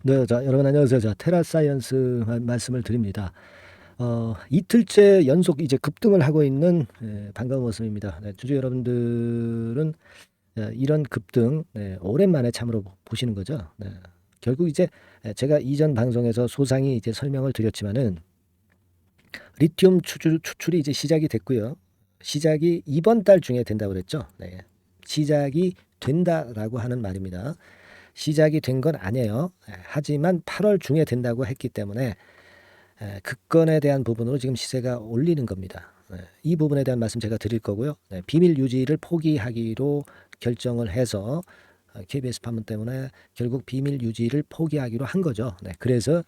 네, 자, 여러분 안녕하세요. 자, 테라사이언스 말씀을 드립니다. 이틀째 연속 이제 급등을 하고 있는 반가운 모습입니다. 네, 주주 여러분들은 이런 급등 오랜만에 참으로 보시는 거죠. 네, 결국 이제 제가 이전 방송에서 소상히 이제 설명을 드렸지만은 리튬 추출이 이제 시작이 됐고요. 시작이 이번 달 중에 된다고 그랬죠. 네, 시작이 된다라고 하는 말입니다. 시작이 된 건 아니에요. 하지만 8월 중에 된다고 했기 때문에 그 건에 대한 부분으로 지금 시세가 올리는 겁니다. 이 부분에 대한 말씀 제가 드릴 거고요. 비밀 유지를 포기하기로 결정을 해서 KBS 판문 때문에 결국 비밀 유지를 포기하기로 한 거죠. 그래서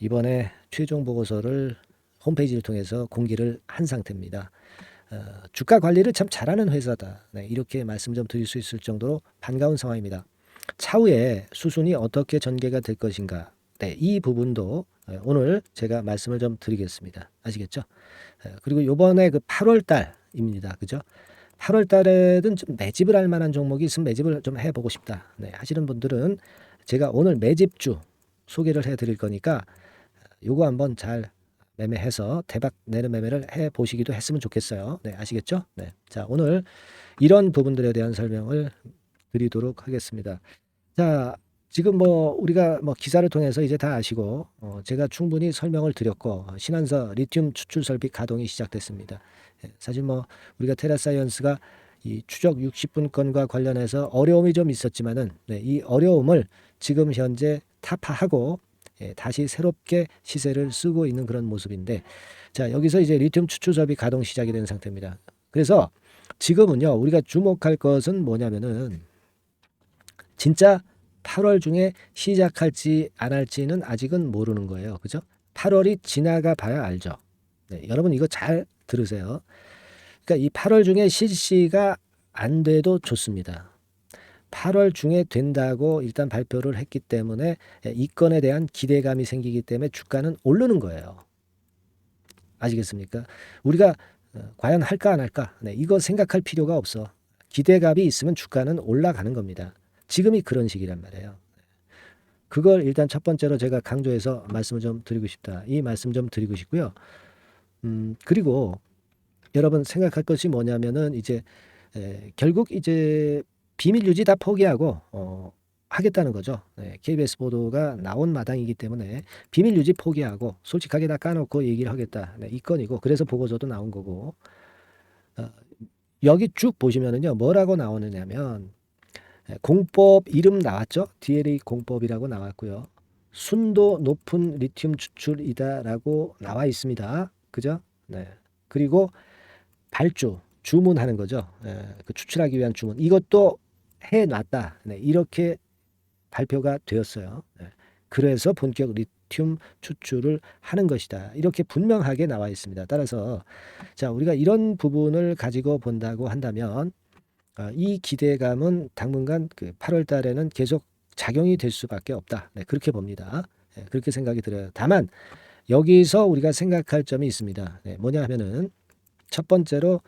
이번에 최종 보고서를 홈페이지를 통해서 공개를 한 상태입니다. 주가 관리를 참 잘하는 회사다. 이렇게 말씀 좀 드릴 수 있을 정도로 반가운 상황입니다. 차후에 수순이 어떻게 전개가 될 것인가. 이 부분도 오늘 제가 말씀을 좀 드리겠습니다. 아시겠죠? 그리고 요번에 그 8월 달입니다. 그죠? 8월 달에는 좀 매집을 할 만한 종목이 있으면 매집을 좀 해보고 싶다. 하시는 분들은 제가 오늘 매집주 소개를 해드릴 거니까 요거 한번 잘 매매해서 대박 내는 매매를 해 보시기도 했으면 좋겠어요. 아시겠죠? 자, 오늘 이런 부분들에 대한 설명을 드리도록 하겠습니다. 자, 지금 뭐 우리가 뭐 기사를 통해서 이제 다 아시고 제가 충분히 설명을 드렸고 신한서 리튬 추출 설비 가동이 시작됐습니다. 사실 뭐 우리가 테라사이언스가 이 추적 60분 건과 관련해서 어려움이 좀 있었지만은 이 어려움을 지금 현재 타파하고 다시 새롭게 시세를 쓰고 있는 그런 모습인데, 자, 여기서 이제 리튬 추출 설비 가동 시작이 된 상태입니다. 그래서 지금은요 우리가 주목할 것은 뭐냐면은 진짜 8월 중에 시작할지 안 할지는 아직은 모르는 거예요. 그죠? 8월이 지나가 봐야 알죠. 여러분 이거 잘 들으세요. 그러니까 이 8월 중에 실시가 안 돼도 좋습니다. 8월 중에 된다고 일단 발표를 했기 때문에 이 건에 대한 기대감이 생기기 때문에 주가는 오르는 거예요. 아시겠습니까? 우리가 과연 할까 안 할까? 이거 생각할 필요가 없어. 기대감이 있으면 주가는 올라가는 겁니다. 지금이 그런 시기란 말이에요. 그걸 일단 첫 번째로 제가 강조해서 말씀을 좀 드리고 싶다. 이 말씀 좀 드리고 싶고요. 그리고 여러분 생각할 것이 뭐냐면은 이제 결국 이제 비밀 유지 다 포기하고 하겠다는 거죠. KBS 보도가 나온 마당이기 때문에 비밀 유지 포기하고 솔직하게 다 까놓고 얘기를 하겠다. 이 건이고 그래서 보고서도 나온 거고 여기 쭉 보시면은요 뭐라고 나오느냐면 공법 이름 나왔죠. DLA 공법이라고 나왔고요. 순도 높은 리튬 추출이다라고 나와 있습니다. 그죠? 그리고 발주 주문하는 거죠. 그 추출하기 위한 주문 이것도 해놨다. 이렇게 발표가 되었어요. 그래서 본격 리튬 추출을 하는 것이다. 이렇게 분명하게 나와 있습니다. 따라서 자 우리가 이런 부분을 가지고 본다고 한다면 이 기대감은 당분간 그 8월 달에는 계속 작용이 될 수밖에 없다. 그렇게 봅니다. 그렇게 생각이 들어요. 다만 여기서 우리가 생각할 점이 있습니다. 뭐냐 하면은 첫 번째로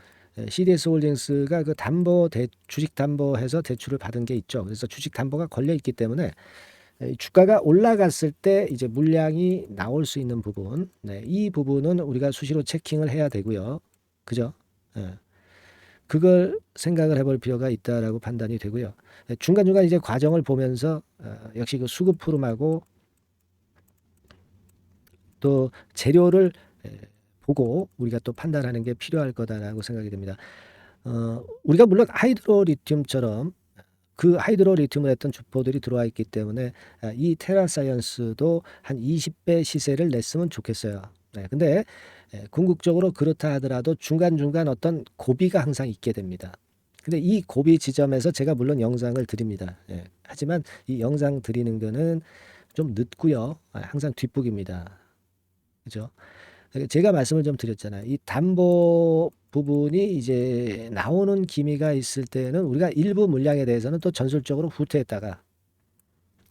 CDS 홀딩스가 그 주식 담보해서 대출을 받은 게 있죠. 그래서 주식 담보가 걸려 있기 때문에 주가가 올라갔을 때 이제 물량이 나올 수 있는 부분, 이 부분은 우리가 수시로 체킹을 해야 되고요. 그죠? 예. 그걸 생각을 해볼 필요가 있다라고 판단이 되고요. 중간중간 이제 과정을 보면서 역시 그 수급 흐름하고 또 재료를 보고 우리가 또 판단하는 게 필요할 거다라고 생각이 됩니다. 우리가 물론 하이드로리튬처럼 그 하이드로리튬을 했던 주포들이 들어와 있기 때문에 이 테라사이언스도 한 20배 시세를 냈으면 좋겠어요. 근데 궁극적으로 그렇다 하더라도 중간중간 어떤 고비가 항상 있게 됩니다. 근데 이 고비 지점에서 제가 물론 영상을 드립니다. 하지만 이 영상 드리는 거는 좀 늦고요. 항상 뒷북입니다. 그죠? 제가 말씀을 좀 드렸잖아요. 이 담보 부분이 이제 나오는 기미가 있을 때는 우리가 일부 물량에 대해서는 또 전술적으로 후퇴했다가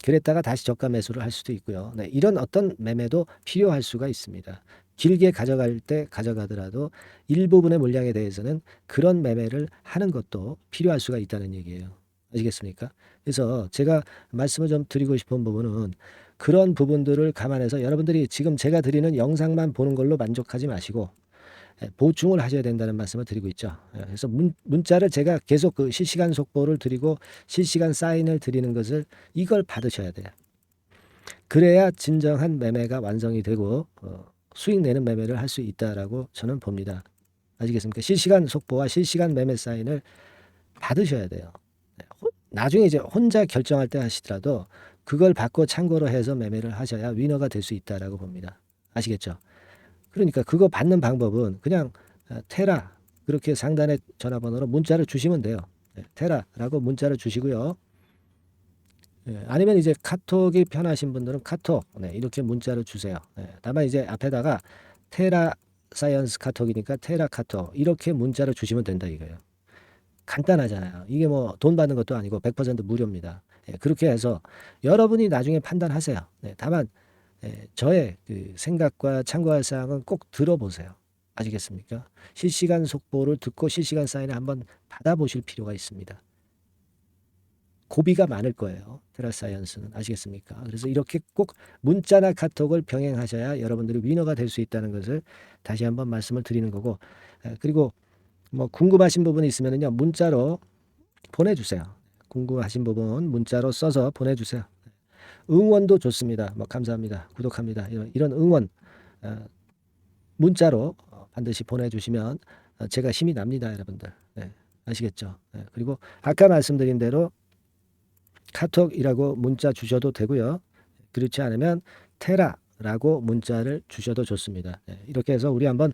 그랬다가 다시 저가 매수를 할 수도 있고요. 이런 어떤 매매도 필요할 수가 있습니다. 길게 가져갈 때 가져가더라도 일부분의 물량에 대해서는 그런 매매를 하는 것도 필요할 수가 있다는 얘기예요. 아시겠습니까? 그래서 제가 말씀을 좀 드리고 싶은 부분은 그런 부분들을 감안해서 여러분들이 지금 제가 드리는 영상만 보는 걸로 만족하지 마시고 보충을 하셔야 된다는 말씀을 드리고 있죠. 그래서 문자를 제가 계속 그 실시간 속보를 드리고 실시간 사인을 드리는 것을 이걸 받으셔야 돼요. 그래야 진정한 매매가 완성이 되고 수익 내는 매매를 할 수 있다라고 저는 봅니다. 아시겠습니까? 실시간 속보와 실시간 매매 사인을 받으셔야 돼요. 나중에 이제 혼자 결정할 때 하시더라도 그걸 받고 참고로 해서 매매를 하셔야 위너가 될 수 있다라고 봅니다. 아시겠죠? 그러니까 그거 받는 방법은 그냥 테라 그렇게 상단에 전화번호로 문자를 주시면 돼요. 테라라고 문자를 주시고요. 아니면 이제 카톡이 편하신 분들은 카톡 이렇게 문자를 주세요. 다만 이제 앞에다가 테라 사이언스 카톡이니까 테라 카톡 이렇게 문자를 주시면 된다 이거예요. 간단하잖아요. 이게 뭐 돈 받는 것도 아니고 100% 무료입니다. 그렇게 해서 여러분이 나중에 판단하세요. 다만 저의 그 생각과 참고할 사항은 꼭 들어보세요. 아시겠습니까? 실시간 속보를 듣고 실시간 사인을 한번 받아보실 필요가 있습니다. 고비가 많을 거예요. 테라사이언스는 아시겠습니까? 그래서 이렇게 꼭 문자나 카톡을 병행하셔야 여러분들이 위너가 될 수 있다는 것을 다시 한번 말씀을 드리는 거고 그리고 뭐 궁금하신 부분이 있으면요 문자로 보내주세요. 궁금하신 부분 문자로 써서 보내주세요. 응원도 좋습니다. 뭐 감사합니다. 구독합니다. 이런 응원 문자로 반드시 보내주시면 제가 힘이 납니다, 여러분들. 아시겠죠? 그리고 아까 말씀드린 대로 카톡이라고 문자 주셔도 되고요. 그렇지 않으면 테라라고 문자를 주셔도 좋습니다. 이렇게 해서 우리 한번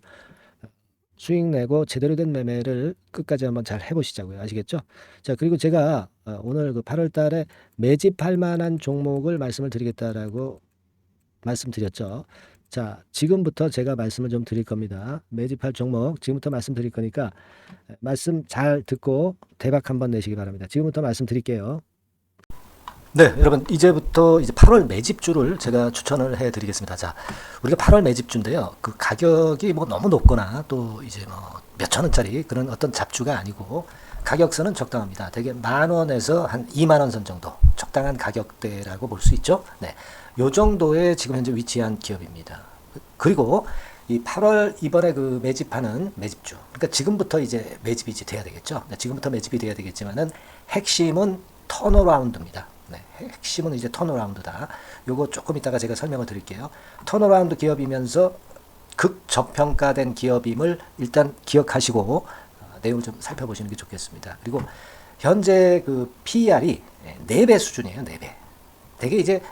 수익 내고 제대로 된 매매를 끝까지 한번 잘 해보시자고요. 아시겠죠? 자, 그리고 제가 오늘 그 8월 달에 매집할 만한 종목을 말씀을 드리겠다라고 말씀드렸죠. 자, 지금부터 제가 말씀을 좀 드릴 겁니다. 매집할 종목 지금부터 말씀드릴 거니까 말씀 잘 듣고 대박 한번 내시기 바랍니다. 지금부터 말씀드릴게요. 네, 여러분 이제부터 이제 8월 매집주를 제가 추천을 해드리겠습니다. 자, 우리가 8월 매집주인데요. 그 가격이 뭐 너무 높거나 또 이제 뭐 몇천 원짜리 그런 어떤 잡주가 아니고 가격선은 적당합니다. 대개 10,000원에서 한 20,000원 선 정도 적당한 가격대라고 볼 수 있죠. 네, 요 정도에 지금 현재 위치한 기업입니다. 그리고 이 8월 이번에 그 매집하는 매집주, 그러니까 지금부터 이제 매집이 이제 돼야 되겠죠. 네, 지금부터 매집이 돼야 되겠지만은 핵심은 턴어라운드입니다. 네, 핵심은 이제 턴어라운드다. 요거 조금 이따가 제가 설명을 드릴게요. 턴어라운드 기업이면서 극저평가된 기업임을 일단 기억하시고 내용을 좀 살펴보시는 게 좋겠습니다. 그리고 현재 그 PER이 4배 수준이에요. 4배. 되게 이제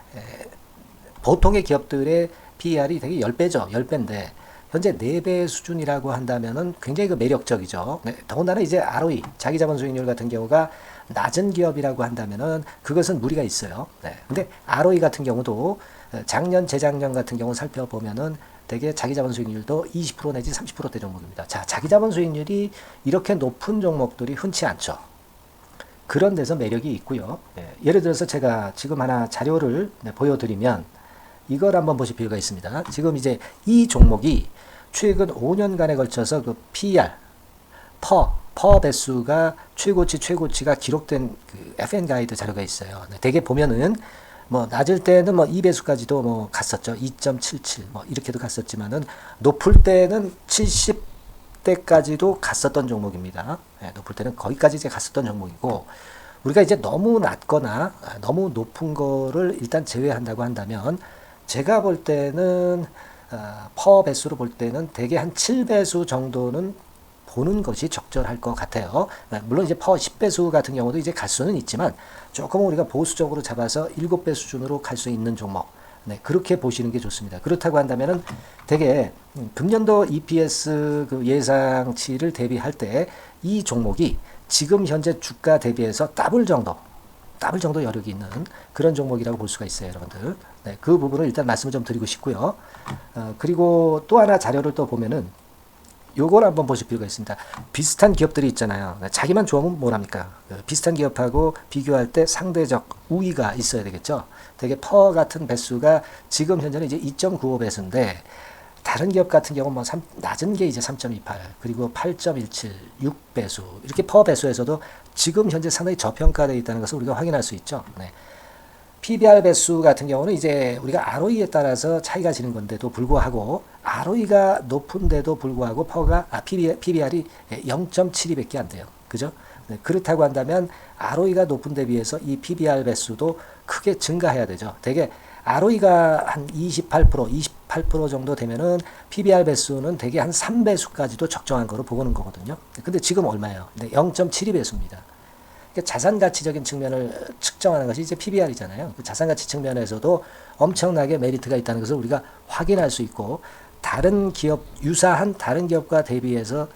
보통의 기업들의 PER이 되게 10배죠. 10배인데 현재 4배 수준이라고 한다면은 굉장히 그 매력적이죠. 네, 더군다나 이제 ROE, 자기자본 수익률 같은 경우가 낮은 기업이라고 한다면은 그것은 무리가 있어요. 네. 근데 ROE 같은 경우도 작년, 재작년 같은 경우 살펴보면은 되게 자기자본 수익률도 20% 내지 30%대 종목입니다. 자, 자기자본 수익률이 이렇게 높은 종목들이 흔치 않죠. 그런 데서 매력이 있고요. 예를 들어서 제가 지금 하나 자료를 보여드리면 이걸 한번 보실 필요가 있습니다. 지금 이제 이 종목이 최근 5년간에 걸쳐서 그 PER, 퍼 배수가 최고치가 기록된 그 FN 가이드 자료가 있어요. 대개 보면은 뭐 낮을 때는 뭐 2배수까지도 뭐 갔었죠. 2.77 뭐 이렇게도 갔었지만은 높을 때는 70대까지도 갔었던 종목입니다. 높을 때는 거기까지 이제 갔었던 종목이고 우리가 이제 너무 낮거나 너무 높은 거를 일단 제외한다고 한다면 제가 볼 때는 퍼 배수로 볼 때는 대개 한 7배수 정도는 보는 것이 적절할 것 같아요. 물론 이제 퍼 10배수 같은 경우도 이제 갈 수는 있지만 조금 우리가 보수적으로 잡아서 7배 수준으로 갈 수 있는 종목. 네, 그렇게 보시는 게 좋습니다. 그렇다고 한다면은 되게 금년도 EPS 그 예상치를 대비할 때 이 종목이 지금 현재 주가 대비해서 더블 정도 여력이 있는 그런 종목이라고 볼 수가 있어요, 여러분들. 네, 그 부분을 일단 말씀을 좀 드리고 싶고요. 그리고 또 하나 자료를 또 보면은 요걸 한번 보실 필요가 있습니다. 비슷한 기업들이 있잖아요. 자기만 좋으면 뭐랍니까? 비슷한 기업하고 비교할 때 상대적 우위가 있어야 되겠죠. 되게 퍼 같은 배수가 지금 현재는 이제 2.95배수인데 다른 기업 같은 경우는 뭐 낮은 게 이제 3.28 그리고 8.17 6배수 이렇게 퍼 배수에서도 지금 현재 상당히 저평가되어 있다는 것을 우리가 확인할 수 있죠. 네. PBR 배수 같은 경우는 이제 우리가 ROE에 따라서 차이가 지는 건데도 불구하고 ROE가 높은데도 불구하고 PBR이 0.72밖에 안 돼요. 그죠? 네, 그렇다고 한다면 ROE가 높은 데 비해서 이 PBR 배수도 크게 증가해야 되죠. 대개 ROE가 한 28% 정도 되면은 PBR 배수는 대개 한 3배수까지도 적정한 거로 보고는 거거든요. 근데 지금 얼마예요? 0.72배수입니다. 자산 가치적인 측면을 측정하는 것이 이제 PBR이잖아요. 그 자산 가치 측면에서도 엄청나게 메리트가 있다는 것을 우리가 확인할 수 있고, 다른 기업, 유사한 다른 기업과 대비해서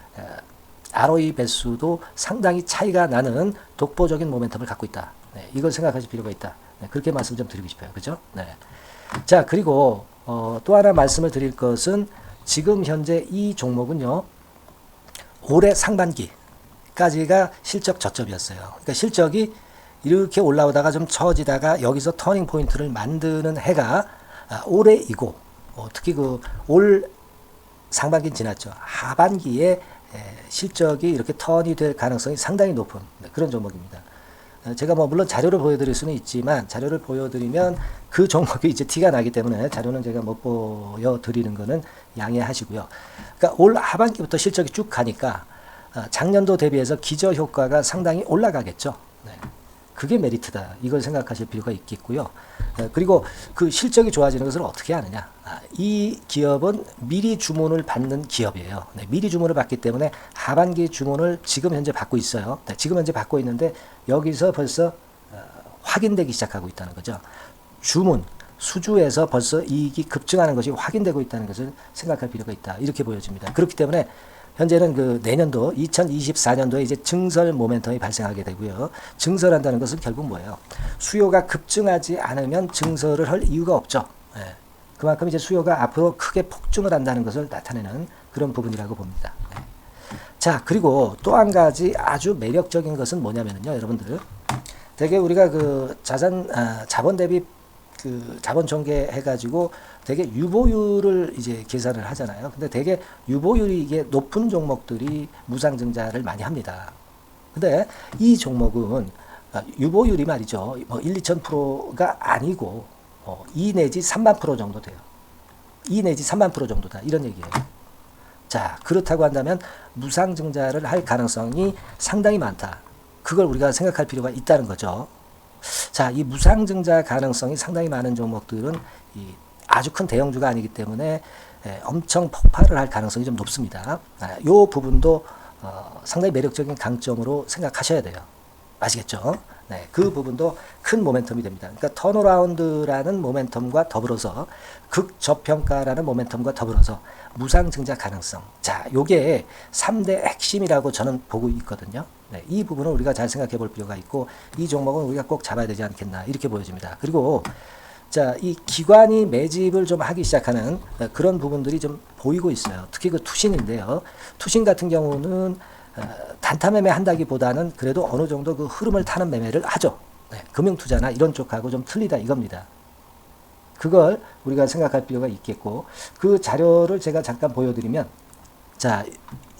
ROE 배수도 상당히 차이가 나는 독보적인 모멘텀을 갖고 있다. 네, 이걸 생각하실 필요가 있다. 네, 그렇게 말씀 좀 드리고 싶어요. 그죠? 네. 자, 그리고 또 하나 말씀을 드릴 것은 지금 현재 이 종목은요, 올해 상반기까지가 실적 저점이었어요. 그러니까 실적이 이렇게 올라오다가 좀 처지다가 여기서 터닝 포인트를 만드는 해가 올해이고, 특히 그 올 상반기는 지났죠. 하반기에 실적이 이렇게 턴이 될 가능성이 상당히 높은 그런 종목입니다. 제가 뭐 물론 자료를 보여드릴 수는 있지만, 자료를 보여드리면 그 종목이 이제 티가 나기 때문에 자료는 제가 못 보여드리는 거는 양해하시고요. 그러니까 올 하반기부터 실적이 쭉 가니까 작년도 대비해서 기저 효과가 상당히 올라가겠죠. 네. 그게 메리트다. 이걸 생각하실 필요가 있겠고요. 그리고 그 실적이 좋아지는 것을 어떻게 하느냐. 이 기업은 미리 주문을 받는 기업이에요. 네, 미리 주문을 받기 때문에 하반기 주문을 지금 현재 받고 있어요. 네, 지금 현재 받고 있는데 여기서 벌써 확인되기 시작하고 있다는 거죠. 주문, 수주에서 벌써 이익이 급증하는 것이 확인되고 있다는 것을 생각할 필요가 있다. 이렇게 보여집니다. 그렇기 때문에 현재는 그 내년도 2024년도에 이제 증설 모멘텀이 발생하게 되고요. 증설한다는 것은 결국 뭐예요? 수요가 급증하지 않으면 증설을 할 이유가 없죠. 예. 그만큼 이제 수요가 앞으로 크게 폭증을 한다는 것을 나타내는 그런 부분이라고 봅니다. 예. 자, 그리고 또 한 가지 아주 매력적인 것은 뭐냐면요, 여러분들. 되게 우리가 그 자본 대비 그 자본 전개해가지고 되게 유보율을 이제 계산을 하잖아요. 근데 되게 유보율이 이게 높은 종목들이 무상증자를 많이 합니다. 근데 이 종목은 유보율이 말이죠. 뭐 1, 2,000%가 아니고 2 내지 3만 프로 정도 돼요. 2 내지 3만 프로 정도다. 이런 얘기예요. 자, 그렇다고 한다면 무상증자를 할 가능성이 상당히 많다. 그걸 우리가 생각할 필요가 있다는 거죠. 자, 이 무상증자 가능성이 상당히 많은 종목들은 아주 큰 대형주가 아니기 때문에 엄청 폭발을 할 가능성이 좀 높습니다. 이 부분도 상당히 매력적인 강점으로 생각하셔야 돼요. 아시겠죠? 네, 그 부분도 큰 모멘텀이 됩니다. 그러니까 턴어라운드라는 모멘텀과 더불어서 극저평가라는 모멘텀과 더불어서 무상증자 가능성. 자, 요게 3대 핵심이라고 저는 보고 있거든요. 네, 이 부분을 우리가 잘 생각해 볼 필요가 있고, 이 종목은 우리가 꼭 잡아야 되지 않겠나 이렇게 보여집니다. 그리고 자, 이 기관이 매집을 좀 하기 시작하는 그런 부분들이 좀 보이고 있어요. 특히 그 투신인데요. 투신 같은 경우는 단타 매매 한다기보다는 그래도 어느 정도 그 흐름을 타는 매매를 하죠. 네, 금융투자나 이런 쪽하고 좀 틀리다 이겁니다. 그걸 우리가 생각할 필요가 있겠고, 그 자료를 제가 잠깐 보여드리면, 자,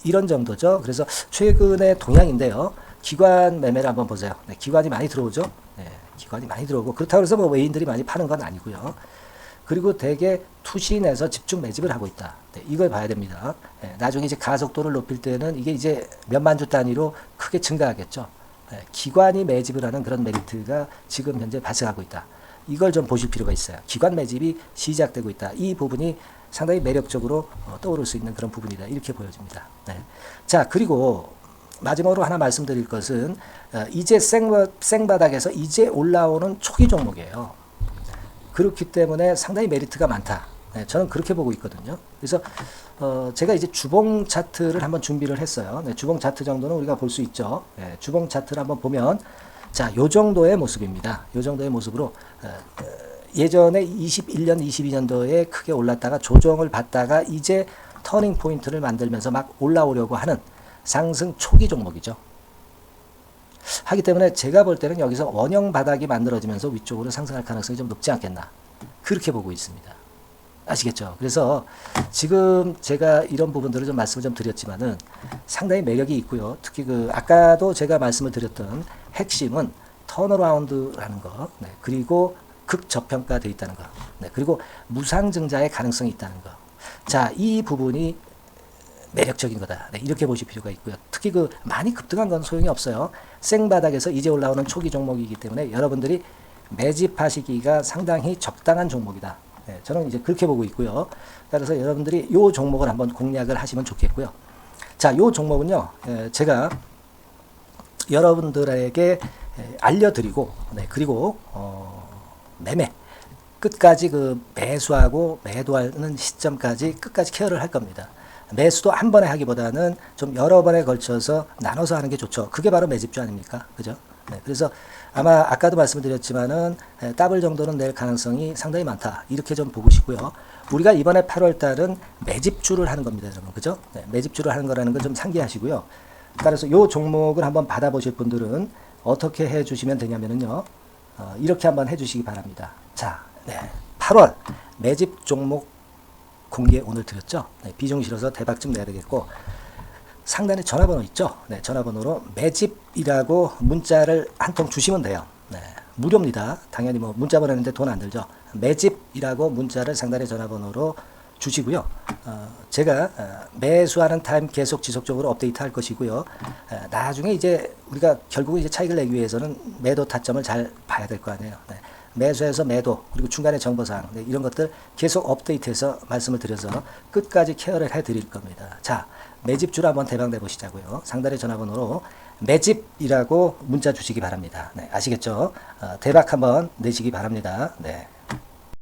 이런 정도죠. 그래서 최근의 동향인데요. 기관 매매를 한번 보세요. 네, 기관이 많이 들어오죠. 네, 기관이 많이 들어오고, 그렇다고 해서 뭐 외인들이 많이 파는 건 아니고요. 그리고 대개 투신에서 집중 매집을 하고 있다. 네, 이걸 봐야 됩니다. 네, 나중에 이제 가속도를 높일 때는 이게 이제 몇만 주 단위로 크게 증가하겠죠. 네, 기관이 매집을 하는 그런 메리트가 지금 현재 발생하고 있다. 이걸 좀 보실 필요가 있어요. 기관 매집이 시작되고 있다. 이 부분이 상당히 매력적으로 떠오를 수 있는 그런 부분이다. 이렇게 보여집니다. 네. 자, 그리고 마지막으로 하나 말씀드릴 것은 이제 생바닥에서 이제 올라오는 초기 종목이에요. 그렇기 때문에 상당히 메리트가 많다. 네, 저는 그렇게 보고 있거든요. 그래서 제가 이제 주봉 차트를 한번 준비를 했어요. 네, 주봉 차트 정도는 우리가 볼 수 있죠. 네, 주봉 차트를 한번 보면, 자, 요 정도의 모습입니다. 요 정도의 모습으로 예전에 21년, 22년도에 크게 올랐다가 조정을 받다가 이제 터닝 포인트를 만들면서 막 올라오려고 하는 상승 초기 종목이죠. 하기 때문에 제가 볼 때는 여기서 원형 바닥이 만들어지면서 위쪽으로 상승할 가능성이 좀 높지 않겠나. 그렇게 보고 있습니다. 아시겠죠? 그래서 지금 제가 이런 부분들을 좀 말씀을 좀 드렸지만은 상당히 매력이 있고요. 특히 그 아까도 제가 말씀을 드렸던 핵심은 턴어라운드라는 거, 네, 그리고 극저평가되어 있다는 거, 네, 그리고 무상증자의 가능성이 있다는 거. 자, 이 부분이 매력적인 거다. 네, 이렇게 보실 필요가 있고요. 특히 그 많이 급등한 건 소용이 없어요. 생바닥에서 이제 올라오는 초기 종목이기 때문에 여러분들이 매집하시기가 상당히 적당한 종목이다. 네, 저는 이제 그렇게 보고 있고요. 따라서 여러분들이 이 종목을 한번 공략을 하시면 좋겠고요. 자, 이 종목은요, 제가 여러분들에게 알려드리고, 네, 그리고 매매 끝까지 그 매수하고 매도하는 시점까지 끝까지 케어를 할 겁니다. 매수도 한 번에 하기보다는 좀 여러 번에 걸쳐서 나눠서 하는 게 좋죠. 그게 바로 매집주 아닙니까? 그죠? 네, 그래서 아마 아까도 말씀드렸지만은 더블 정도는 낼 가능성이 상당히 많다. 이렇게 좀 보고 싶고요. 우리가 이번에 8월 달은 매집주를 하는 겁니다, 여러분. 그죠? 네, 매집주를 하는 거라는 걸 좀 상기하시고요. 따라서 이 종목을 한번 받아보실 분들은 어떻게 해 주시면 되냐면요. 이렇게 한번 해 주시기 바랍니다. 자, 네, 8월 매집 종목 공개 오늘 드렸죠. 네, 비중 실어서 대박 좀 내야 되겠고, 상단에 전화번호 있죠. 네, 전화번호로 매집이라고 문자를 한 통 주시면 돼요. 네, 무료입니다. 당연히 뭐 문자 보내는데 돈 안 들죠. 매집이라고 문자를 상단에 전화번호로 주시고요. 제가 매수하는 타임 계속 지속적으로 업데이트 할 것이고요. 나중에 이제 우리가 결국 이제 차익을 내기 위해서는 매도 타점을 잘 봐야 될 거 아니에요. 네. 매수해서 매도, 그리고 중간에 정보사항, 네, 이런 것들 계속 업데이트해서 말씀을 드려서 끝까지 케어를 해드릴 겁니다. 자, 매집주를 한번 대박 내보시자고요. 상단의 전화번호로 매집이라고 문자 주시기 바랍니다. 네, 아시겠죠? 대박 한번 내시기 바랍니다. 네.